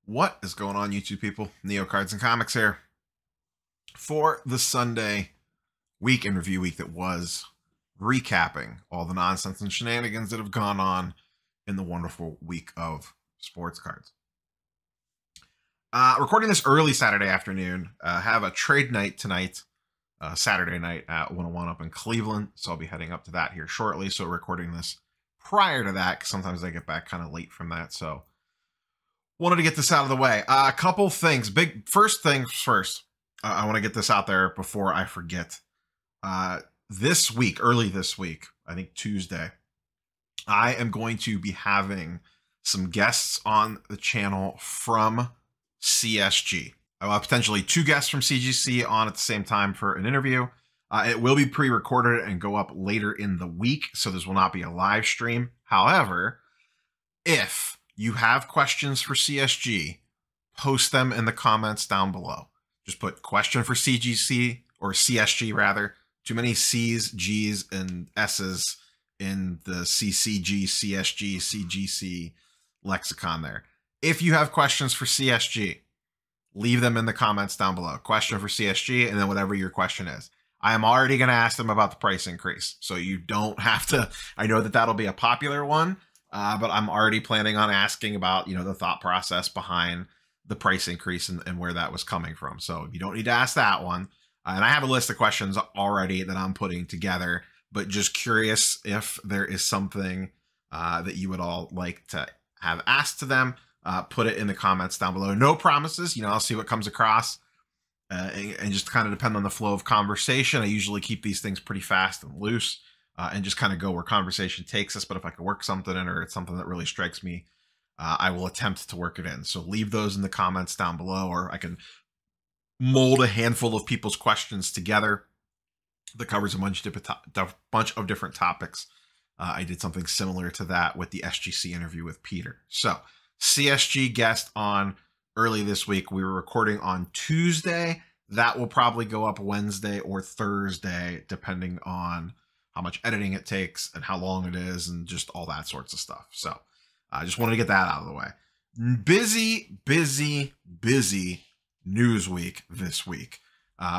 What is going on, YouTube people? Neo Cards and Comics here for the Sunday week in review week that was, recapping all the nonsense and shenanigans that have gone on in the wonderful week of sports cards. Recording this early Saturday afternoon. Have a trade night tonight, Saturday night at 101 up in Cleveland. So I'll be heading up to that here shortly. So recording this prior to that, because sometimes I get back kind of late from that. So wanted to get this out of the way. A couple things. First things first. I want to get this out there before I forget. This week, early this week, I think Tuesday, I am going to be having some guests on the channel from CSG. I will have potentially two guests from CGC on at the same time for an interview. It will be pre-recorded and go up later in the week, so this will not be a live stream. However, if you have questions for CSG, post them in the comments down below. Just put question for CGC, or CSG rather. Too many C's, G's, and S's in the CCG, CSG, CGC lexicon there. If you have questions for CSG, leave them in the comments down below. Question for CSG, and then whatever your question is. I am already going to ask them about the price increase, so you don't have to. I know that that'll be a popular one, but I'm already planning on asking about, the thought process behind the price increase and where that was coming from. So you don't need to ask that one. And I have a list of questions already that I'm putting together, but just curious if there is something that you would all like to have asked to them. Put it in the comments down below. No promises. I'll see what comes across and just kind of depend on the flow of conversation. I usually keep these things pretty fast and loose and just kind of go where conversation takes us. But if I can work something in, or it's something that really strikes me, I will attempt to work it in. So leave those in the comments down below, or I can mold a handful of people's questions together that covers a bunch of different topics. I did something similar to that with the SGC interview with Peter. So CSG guest on early this week. We were recording on Tuesday. That will probably go up Wednesday or Thursday, depending on how much editing it takes and how long it is and just all that sorts of stuff. So I just wanted to get that out of the way. Busy news week this week.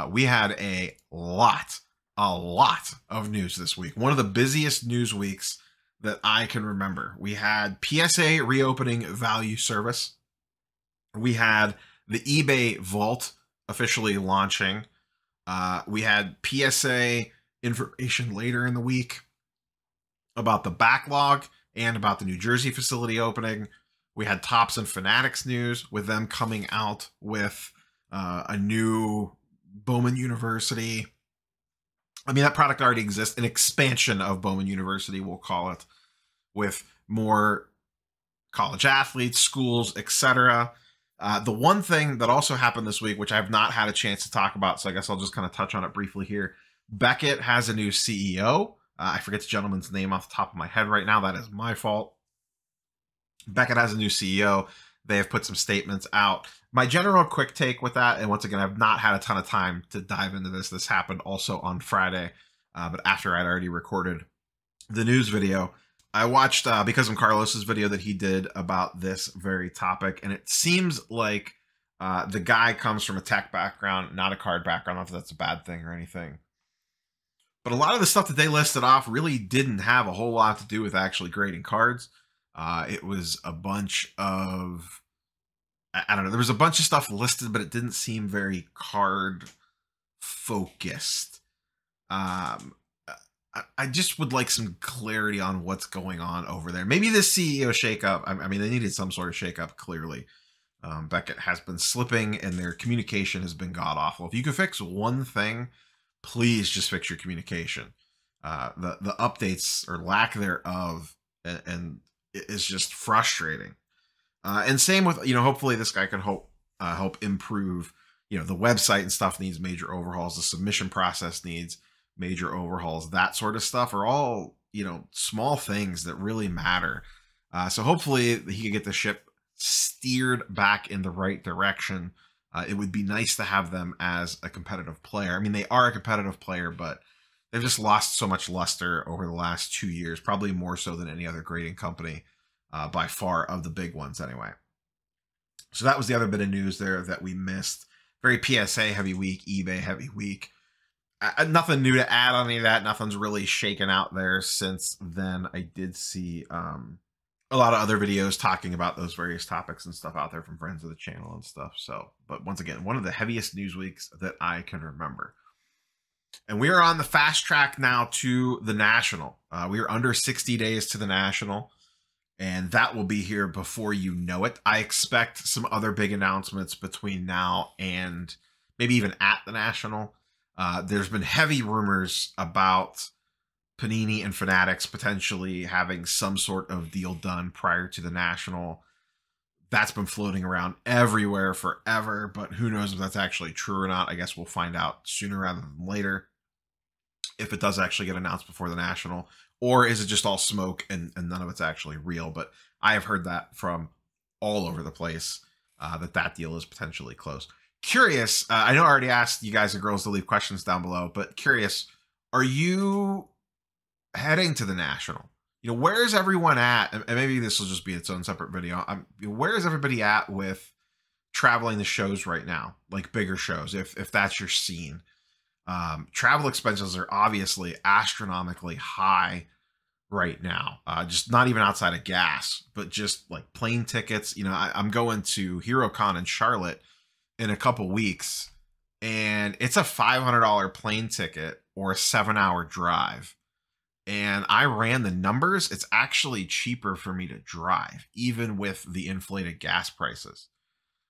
We had a lot of news this week. One of the busiest news weeks that I can remember. We had PSA reopening value service. We had the eBay Vault officially launching. We had PSA information later in the week about the backlog and about the New Jersey facility opening. We had Topps and Fanatics news with them coming out with a new Bowman University. I mean, that product already exists. An expansion of Bowman University, we'll call it, with more college athletes, schools, etc. The one thing that also happened this week, which I have not had a chance to talk about, so I guess I'll just kind of touch on it briefly here. Beckett has a new CEO. I forget the gentleman's name off the top of my head right now. That is my fault. Beckett has a new CEO. They have put some statements out. My general quick take with that, and once again, I've not had a ton of time to dive into this. This happened also on Friday, but after I'd already recorded the news video. I watched Because I'm Carlos's video that he did about this very topic, and it seems like the guy comes from a tech background, not a card background. Not that that's a bad thing or anything. But a lot of the stuff that they listed off really didn't have a whole lot to do with actually grading cards. It was a bunch of, I don't know, there was a bunch of stuff listed, but it didn't seem very card focused. I just would like some clarity on what's going on over there. Maybe the CEO shakeup. I mean, they needed some sort of shakeup, clearly. Beckett has been slipping, and their communication has been god-awful. If you could fix one thing, please just fix your communication. The updates, or lack thereof, and it is just frustrating. And same with, hopefully this guy can help improve, the website and stuff needs major overhauls. The submission process needs major overhauls. That sort of stuff are all, small things that really matter. So hopefully he can get the ship steered back in the right direction. It would be nice to have them as a competitive player. I mean, they are a competitive player, but they've just lost so much luster over the last 2 years, probably more so than any other grading company by far of the big ones anyway. So that was the other bit of news there that we missed. Very PSA heavy week, eBay heavy week. Nothing new to add on any of that. Nothing's really shaken out there since then. I did see a lot of other videos talking about those various topics and stuff out there from friends of the channel and stuff. So, but once again, one of the heaviest news weeks that I can remember. And we are on the fast track now to the National. We are under 60 days to the National, and that will be here before you know it. I expect some other big announcements between now and maybe even at the National. There's been heavy rumors about Panini and Fanatics potentially having some sort of deal done prior to the National. That's been floating around everywhere forever, but who knows if that's actually true or not. I guess we'll find out sooner rather than later if it does actually get announced before the National, or is it just all smoke and none of it's actually real. But I have heard that from all over the place, that deal is potentially close. Curious, I know I already asked you guys and girls to leave questions down below, but curious, are you heading to the National? You know, where is everyone at? And maybe this will just be its own separate video. Where is everybody at with traveling the shows right now? Like bigger shows, if that's your scene. Travel expenses are obviously astronomically high right now. Just not even outside of gas, but just like plane tickets. You know, I'm going to HeroCon in Charlotte in a couple weeks, and it's a $500 plane ticket or a 7-hour drive. And I ran the numbers. It's actually cheaper for me to drive, even with the inflated gas prices.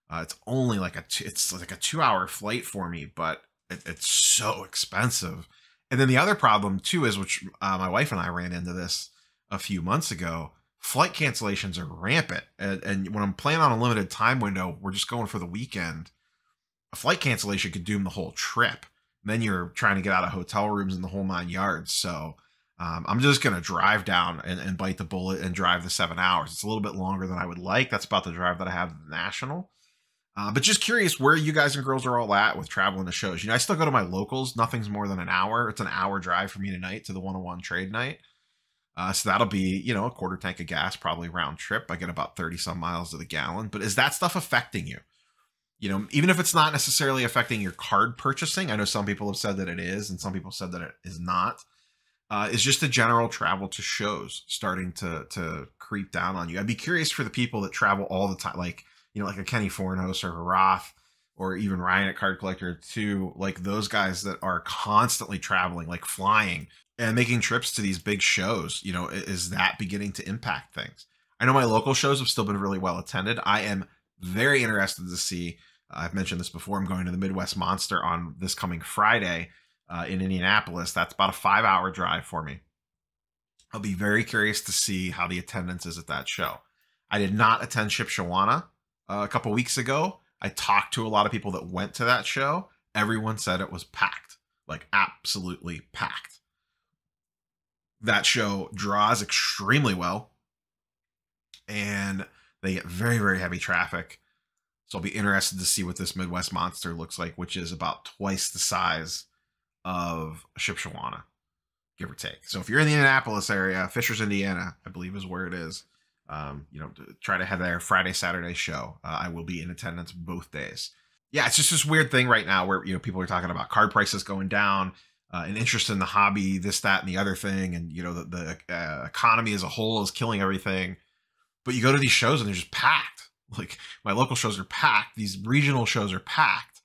It's only like it's like a 2-hour flight for me, but it's so expensive. And then the other problem too is, which my wife and I ran into this a few months ago, flight cancellations are rampant. And when I'm planning on a limited time window, we're just going for the weekend, a flight cancellation could doom the whole trip. And then you're trying to get out of hotel rooms and the whole 9 yards. So I'm just going to drive down and bite the bullet and drive the 7 hours. It's a little bit longer than I would like. That's about the drive that I have to the National. But just curious where you guys and girls are all at with traveling to shows. You know, I still go to my locals. Nothing's more than an hour. It's an hour drive for me tonight to the 101 trade night. So that'll be, you know, a quarter tank of gas, probably round trip. I get about 30 some miles to the gallon. But is that stuff affecting you? You know, even if it's not necessarily affecting your card purchasing, I know some people have said that it is, and some people said that it is not. Is just the general travel to shows starting to creep down on you. I'd be curious for the people that travel all the time, like, you know, like a Kenny Fornos or a Roth or even Ryan at Card Collector too, like those guys that are constantly traveling, like flying and making trips to these big shows. You know, is that beginning to impact things? I know my local shows have still been really well attended. I am very interested to see, I've mentioned this before, I'm going to the Midwest Monster on this coming Friday in Indianapolis. That's about a 5-hour drive for me. I'll be very curious to see how the attendance is at that show. I did not attend Shipshawana a couple weeks ago. I talked to a lot of people that went to that show. Everyone said it was packed, like absolutely packed. That show draws extremely well, and they get very, very heavy traffic. So I'll be interested to see what this Midwest Monster looks like, which is about twice the size of Shipshawana, give or take. So if you're in the Indianapolis area, Fishers, Indiana, I believe is where it is. You know, try to head there Friday, Saturday show. I will be in attendance both days. Yeah, it's just this weird thing right now where, you know, people are talking about card prices going down, and interest in the hobby, this, that, and the other thing. And, you know, the economy as a whole is killing everything. But you go to these shows and they're just packed. Like my local shows are packed. These regional shows are packed.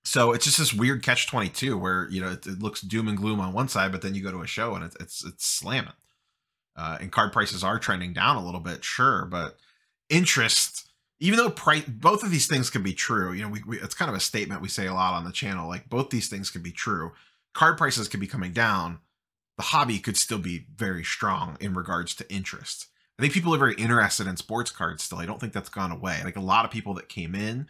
So it's just this weird catch-22 where, you know, it looks doom and gloom on one side, but then you go to a show and it's slamming. And card prices are trending down a little bit, sure, but interest, even though both of these things could be true, you know, it's kind of a statement we say a lot on the channel, like both these things could be true. Card prices could be coming down. The hobby could still be very strong in regards to interest. I think people are very interested in sports cards still. I don't think that's gone away. Like a lot of people that came in,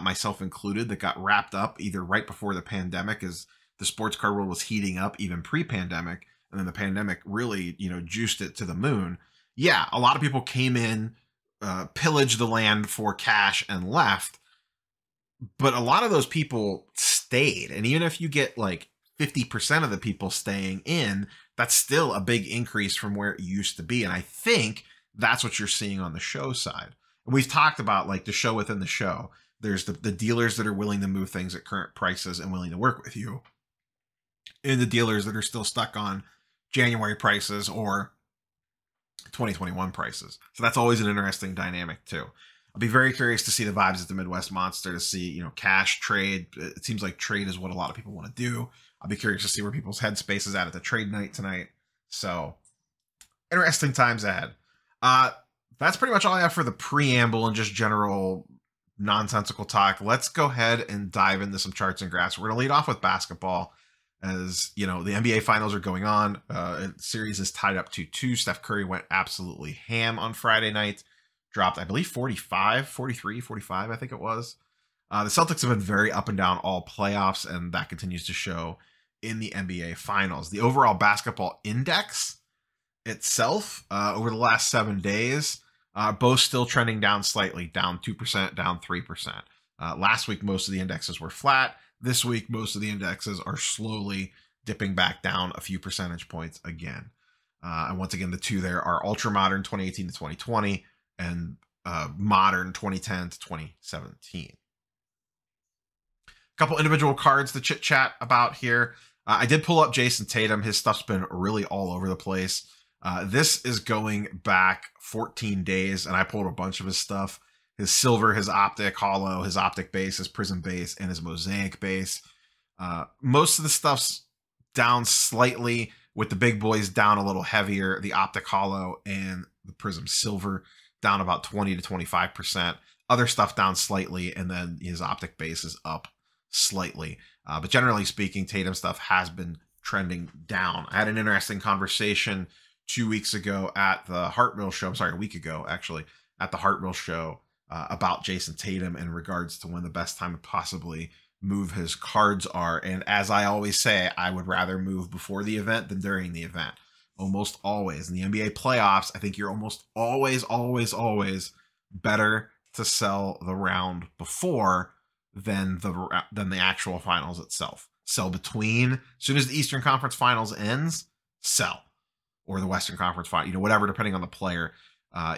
myself included, that got wrapped up either right before the pandemic as the sports card world was heating up, even pre-pandemic. And then the pandemic really, you know, juiced it to the moon. Yeah, a lot of people came in, pillaged the land for cash and left. But a lot of those people stayed. And even if you get like 50% of the people staying in, that's still a big increase from where it used to be. And I think that's what you're seeing on the show side. And we've talked about like the show within the show. There's the dealers that are willing to move things at current prices and willing to work with you, and the dealers that are still stuck on January prices or 2021 prices. So that's always an interesting dynamic too. I'll be very curious to see the vibes at the Midwest Monster, to see, you know, cash trade. It seems like trade is what a lot of people want to do. I'll be curious to see where people's headspace is at the trade night tonight. So interesting times ahead. That's pretty much all I have for the preamble and just general nonsensical talk. Let's go ahead and dive into some charts and graphs. We're going to lead off with basketball. As you know, the NBA finals are going on. The series is tied up 2-2. Steph Curry went absolutely ham on Friday night. Dropped, I believe, 45, 43, 45, I think it was. The Celtics have been very up and down all playoffs, and that continues to show in the NBA finals. The overall basketball index itself over the last 7 days, both still trending down slightly, down 2%, down 3%. Last week, most of the indexes were flat. This week, most of the indexes are slowly dipping back down a few percentage points again. And once again, the two there are ultra modern 2018 to 2020 and modern 2010 to 2017. A couple individual cards to chit chat about here. I did pull up Jayson Tatum. His stuff's been really all over the place. This is going back 14 days, and I pulled a bunch of his stuff. His silver, his optic hollow, his optic base, his prism base, and his mosaic base. Most of the stuff's down slightly, with the big boys down a little heavier. The optic hollow and the prism silver down about 20 to 25%. Other stuff down slightly, and then his optic base is up slightly. But generally speaking, Tatum stuff has been trending down. I had an interesting conversation 2 weeks ago at the Hartville show. I'm sorry, a week ago, actually, at the Hartville show. About Jayson Tatum in regards to when the best time to possibly move his cards are. And as I always say, I would rather move before the event than during the event. Almost always. In the NBA playoffs, I think you're almost always better to sell the round before than the actual finals itself. Sell between. As soon as the Eastern Conference Finals ends, sell. Or the Western Conference Final, you know, whatever, depending on the player.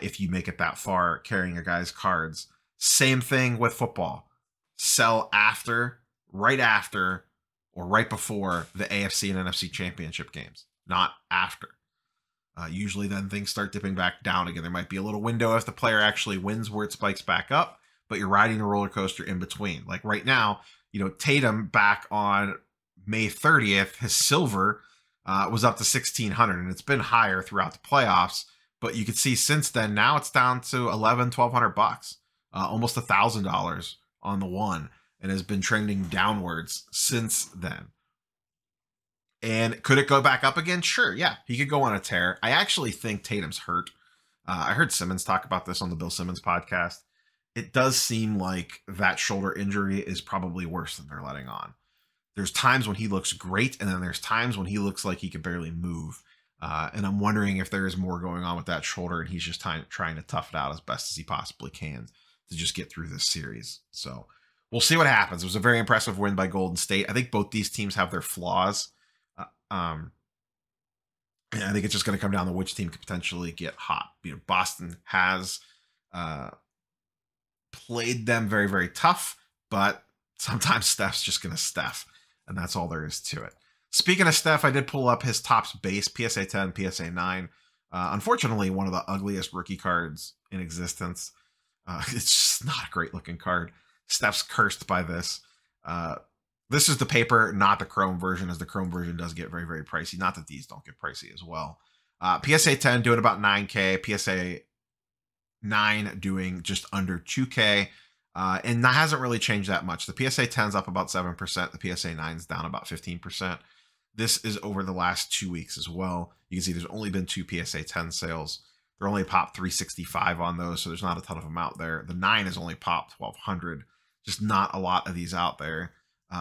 If you make it that far carrying a guy's cards. Same thing with football. Sell after, right after, or right before the AFC and NFC championship games, not after. Usually then things start dipping back down again. There might be a little window if the player actually wins where it spikes back up, but you're riding a roller coaster in between. Like right now, you know, Tatum back on May 30th, his silver was up to 1,600, and it's been higher throughout the playoffs. But you can see since then, now it's down to $1,200, almost $1,000 on the one, and has been trending downwards since then. And could it go back up again? Sure, yeah, he could go on a tear. I actually think Tatum's hurt. I heard Simmons talk about this on the Bill Simmons podcast. It does seem like that shoulder injury is probably worse than they're letting on. There's times when he looks great, and then there's times when he looks like he could barely move. And I'm wondering if there is more going on with that shoulder, and he's just trying to tough it out as best as he possibly can to just get through this series. So we'll see what happens. It was a very impressive win by Golden State. I think both these teams have their flaws. And I think it's just going to come down to which team could potentially get hot. You know, Boston has played them very, very tough, but sometimes Steph's just going to Steph, and that's all there is to it. Speaking of Steph, I did pull up his Topps base, PSA 10, PSA 9. Unfortunately, one of the ugliest rookie cards in existence. It's just not a great looking card. Steph's cursed by this. This is the paper, not the chrome version, as the chrome version does get very, very pricey. Not that these don't get pricey as well. PSA 10 doing about 9K. PSA 9 doing just under 2K. And that hasn't really changed that much. The PSA 10's up about 7%. The PSA 9's down about 15%. This is over the last 2 weeks as well. You can see there's only been 2 PSA 10 sales. They're only popped 365 on those, so there's not a ton of them out there. The 9 has only popped 1,200. Just not a lot of these out there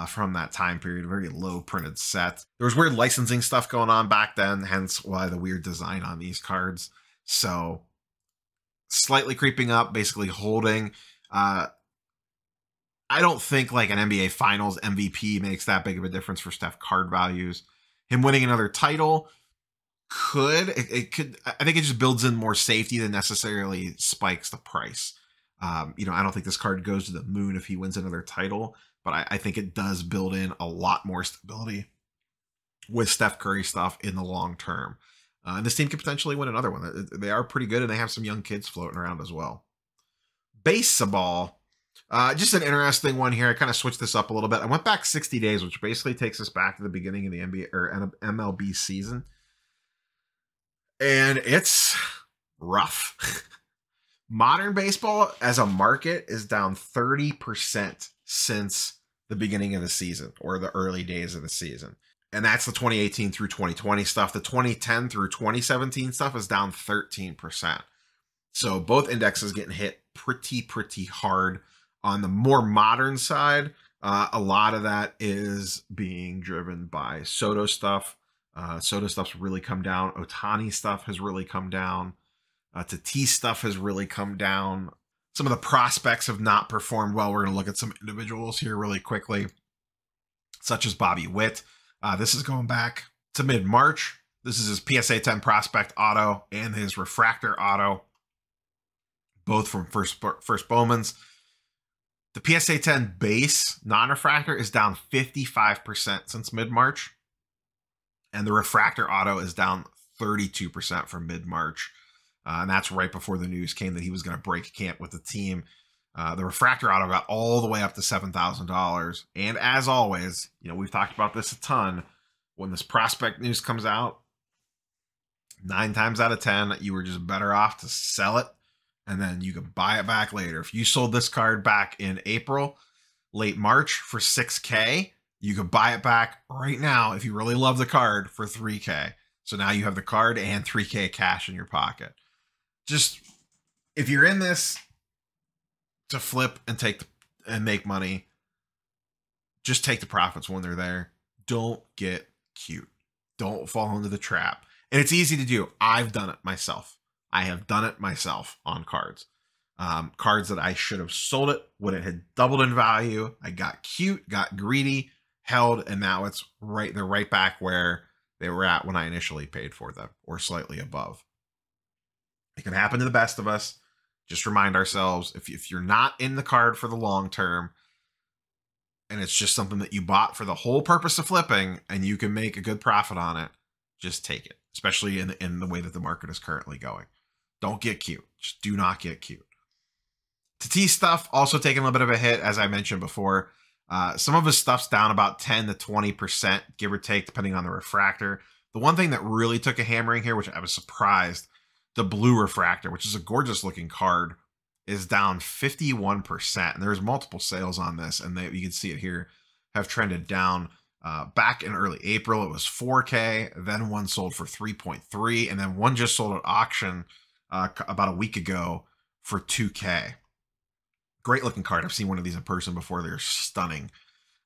from that time period. Very low printed set. There was weird licensing stuff going on back then, hence why the weird design on these cards. So slightly creeping up, basically holding. I don't think like an NBA Finals MVP makes that big of a difference for Steph card values. Him winning another title could. I think it just builds in more safety than necessarily spikes the price. I don't think this card goes to the moon if he wins another title, but I think it does build in a lot more stability with Steph Curry stuff in the long term. And this team could potentially win another one. They are pretty good, and they have some young kids floating around as well. Baseball, just an interesting one here. I kind of switched this up a little bit. I went back 60 days, which basically takes us back to the beginning of the NBA or MLB season. And it's rough. Modern baseball as a market is down 30% since the beginning of the season or the early days of the season. And that's the 2018 through 2020 stuff. The 2010 through 2017 stuff is down 13%. So both indexes getting hit pretty hard. On the more modern side, a lot of that is being driven by Soto stuff. Soto stuff's really come down. Ohtani stuff has really come down. Tatis stuff has really come down. Some of the prospects have not performed well. We're going to look at some individuals here really quickly, such as Bobby Witt. This is going back to mid-March. This is his PSA 10 prospect auto and his refractor auto, both from first Bowman's. The PSA 10 base non-refractor is down 55% since mid-March, and the refractor auto is down 32% from mid-March. And that's right before the news came that he was going to break camp with the team. The refractor auto got all the way up to $7,000. And as always, we've talked about this a ton. When this prospect news comes out, 9 times out of 10, you were just better off to sell it, and then you can buy it back later. If you sold this card back in April, late March for $6K, you could buy it back right now if you really love the card for $3K. So now you have the card and $3K cash in your pocket. Just, if you're in this to flip and make money, just take the profits when they're there. Don't get cute. Don't fall into the trap. And it's easy to do. I've done it myself. I have done it myself on cards. Cards that I should have sold it when it had doubled in value. I got cute, got greedy, held, and now they're right back where they were at when I initially paid for them, or slightly above. It can happen to the best of us. Just remind ourselves, if you're not in the card for the long term, and it's just something that you bought for the whole purpose of flipping, and you can make a good profit on it, just take it, especially in the way that the market is currently going. Don't get cute. Just do not get cute. Tatis stuff also taking a little bit of a hit, as I mentioned before. Some of his stuff's down about 10 to 20%, give or take, depending on the refractor. The one thing that really took a hammering here, which I was surprised, the blue refractor, which is a gorgeous looking card, is down 51%. And there's multiple sales on this, and you can see it here, have trended down. Back in early April, it was 4K. Then one sold for 3.3, and then one just sold at auction about a week ago for 2K. Great looking card. I've seen one of these in person before. They're stunning.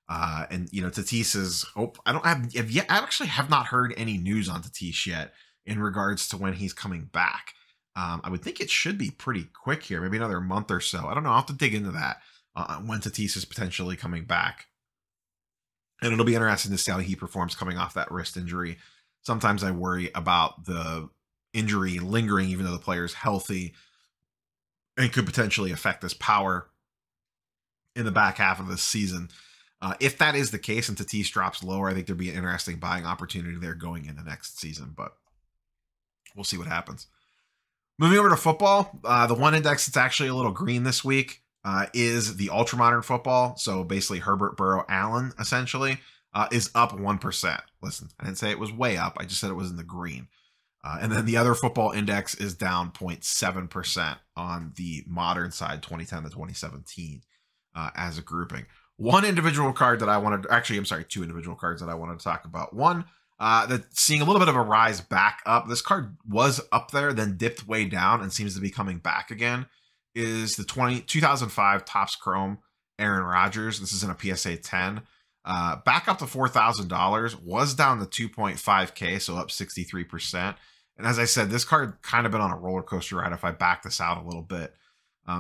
And Tatis is. I actually have not heard any news on Tatis yet in regards to when he's coming back. I would think it should be pretty quick here, maybe another month or so. I don't know. I'll have to dig into that when Tatis is potentially coming back. And it'll be interesting to see how he performs coming off that wrist injury. Sometimes I worry about the injury lingering even though the player's healthy, and could potentially affect his power in the back half of the season. If that is the case and Tatis drops lower, I think there'd be an interesting buying opportunity there going into next season, but we'll see what happens. Moving over to football, the one index that's actually a little green this week is the ultra-modern football. So basically Herbert, Burrow, Allen, essentially, is up 1%. Listen, I didn't say it was way up. I just said it was in the green. And then the other football index is down 0.7% on the modern side, 2010 to 2017, as a grouping. One individual card that I wanted, two individual cards that I wanted to talk about. One, that's seeing a little bit of a rise back up. This card was up there, then dipped way down and seems to be coming back again, is the 2005 Topps Chrome Aaron Rodgers. This is in a PSA 10. Back up to $4,000, was down to 2.5K, so up 63%. And as I said, this card kind of been on a roller coaster ride if I back this out a little bit.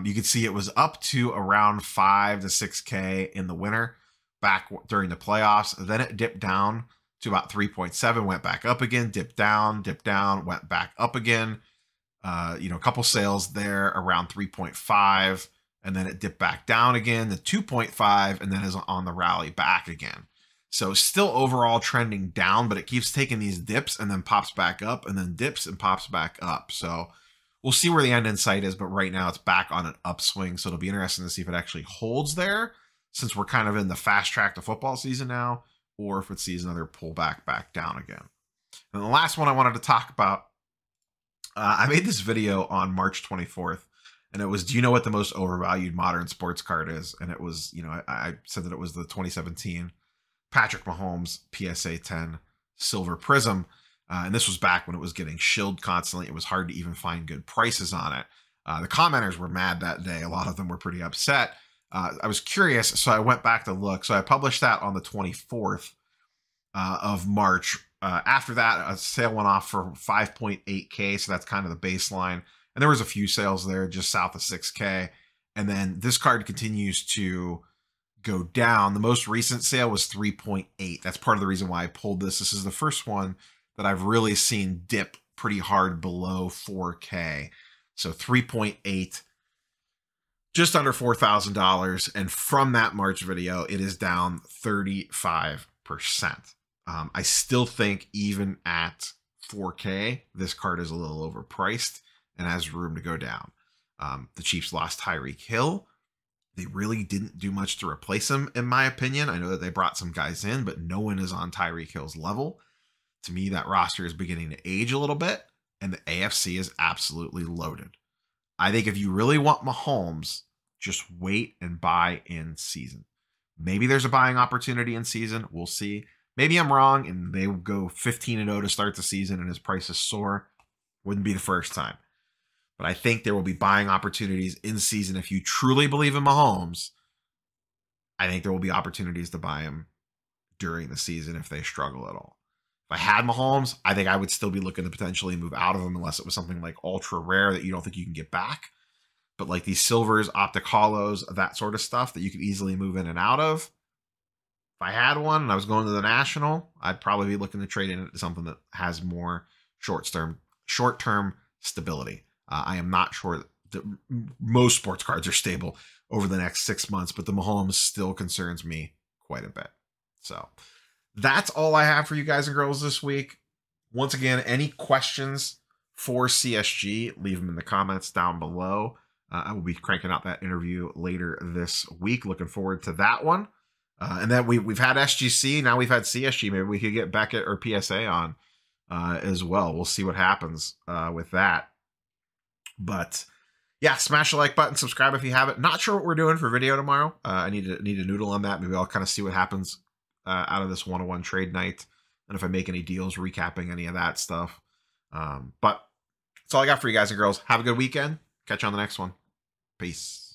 You can see it was up to around 5 to 6K in the winter back during the playoffs. Then it dipped down to about 3.7, went back up again, dipped down, went back up again. A couple sales there around 3.5. and then it dipped back down again to 2.5, and then is on the rally back again. So still overall trending down, but it keeps taking these dips and then pops back up, and then dips and pops back up. So we'll see where the end in sight is, but right now it's back on an upswing. So it'll be interesting to see if it actually holds there, since we're kind of in the fast track to football season now, or if it sees another pullback back down again. And the last one I wanted to talk about, I made this video on March 24th, and it was, do you know what the most overvalued modern sports card is? And it was, you know, I said that it was the 2017 Patrick Mahomes PSA 10 Silver Prism. And this was back when it was getting shilled constantly. It was hard to even find good prices on it. The commenters were mad that day. A lot of them were pretty upset. I was curious, so I went back to look. So I published that on the 24th of March. After that, a sale went off for 5.8K, so that's kind of the baseline. And there was a few sales there just south of 6K. And then this card continues to go down. The most recent sale was 3.8. That's part of the reason why I pulled this. This is the first one that I've really seen dip pretty hard below 4K. So 3.8, just under $4,000. And from that March video, it is down 35%. I still think even at 4K, this card is a little overpriced and has room to go down. The Chiefs lost Tyreek Hill. They really didn't do much to replace him, in my opinion. I know that they brought some guys in, but no one is on Tyreek Hill's level. To me, that roster is beginning to age a little bit, and the AFC is absolutely loaded. I think if you really want Mahomes, just wait and buy in season. Maybe there's a buying opportunity in season. We'll see. Maybe I'm wrong, and they will go 15-0 to start the season, and his prices soar. Wouldn't be the first time. But I think there will be buying opportunities in season. If you truly believe in Mahomes, I think there will be opportunities to buy him during the season if they struggle at all. If I had Mahomes, I think I would still be looking to potentially move out of him unless it was something like ultra rare that you don't think you can get back. But like these silvers, optic hollows, that sort of stuff that you could easily move in and out of. If I had one and I was going to the National, I'd probably be looking to trade in into something that has more short-term stability. I am not sure that most sports cards are stable over the next 6 months, but the Mahomes still concerns me quite a bit. So that's all I have for you guys and girls this week. Once again, any questions for CSG, leave them in the comments down below. I will be cranking out that interview later this week. Looking forward to that one. And then we've had SGC, now we've had CSG. Maybe we could get Beckett or PSA on as well. We'll see what happens with that. But yeah, smash the like button, subscribe if you haven't. Not sure what we're doing for video tomorrow. I need to noodle on that. Maybe I'll kind of see what happens out of this 101 trade night, and if I make any deals, recapping any of that stuff. But that's all I got for you guys and girls. Have a good weekend. Catch you on the next one. Peace.